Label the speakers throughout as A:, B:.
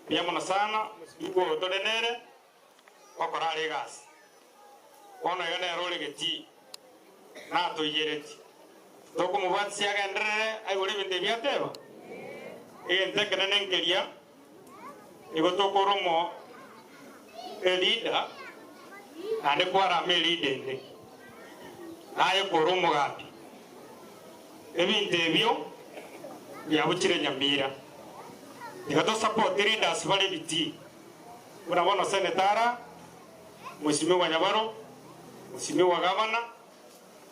A: Biamono sana iko todenere okorare gas. Ono yone role geti na to yereti. Toko mubatsi agendere ai gori binde biateba. Ntekene nengeria iko toko romo elida ande kwara melide aye koromo gapi ebinte bio yabuchire Nyamira ikato support leaders bale biti unabona senetara mheshimiwa wa Nyabaro mheshimiwa wa gavana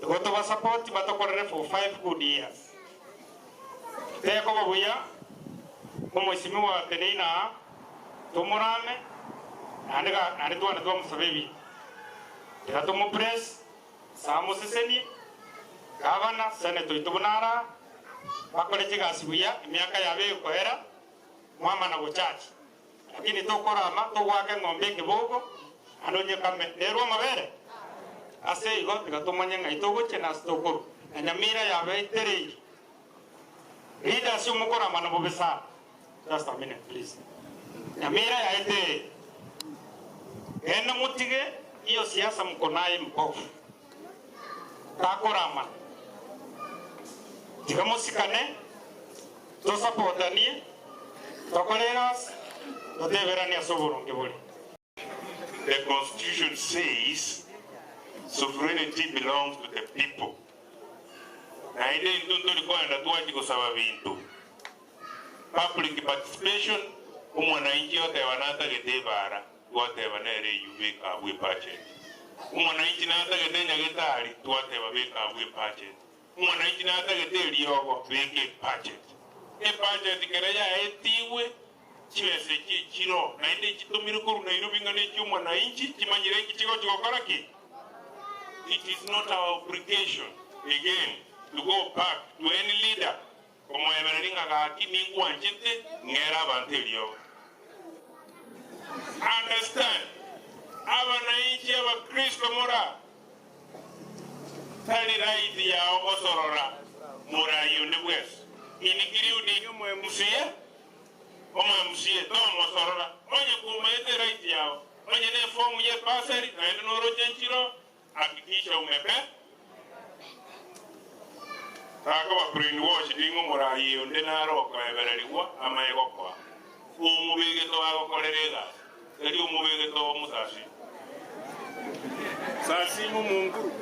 A: ikoto ba support batokorere for 5 good years teko babuya mheshimiwa wa Tenina tomorame ande tuana tuwa musabebi ikato mu press Samo seseni gavana senator itubunara bakoleje gasibuya miaka yabe koera mwama na buchachi lakini tokorama togwake ngombe kibogo anonye kame nerwo mabere ase igo tigatomanya ngai togoche na stokoro Nyamira yabe itereri leaders umukorama na bobesa just a minute please Nyamira yaite ena mutige iyo siasa mkonaye mpofu takorama tigamusikane tosapotanie tokoleras toteberania soboronge buri.
B: The Constitution says sovereignty belongs to the people. Na ile ndondo liko ndatuaji kusaba bintu. Public participation umwananchi wote wanata getebara wote wanere yubeka we budget. Umwananchi nata getenya getari wote wabeka we budget. Umwananchi nata geteli yogo beke budget. E budget kereya etiwe chiwese chiro na inde chitumire kuru na irubingane cy'umwananchi kimanyire ikigo cyokora ki. It is not our obligation again to go back to any leader como ebelinga gaki ningwa nchite ngera bantelio. Understand abananchi aba Kristo mora tali right ya osorora mora yonde bwes inikiri udi mwe musiye tomo sorora onye kumete right yao onye ne form ye paseri na eno roje nchiro hakikisha umepe Taka brainwash dingo mora yonde na roko ebereliwa ama egokwa umubege to agokorerega eri umubege to musashi sasi mu mungu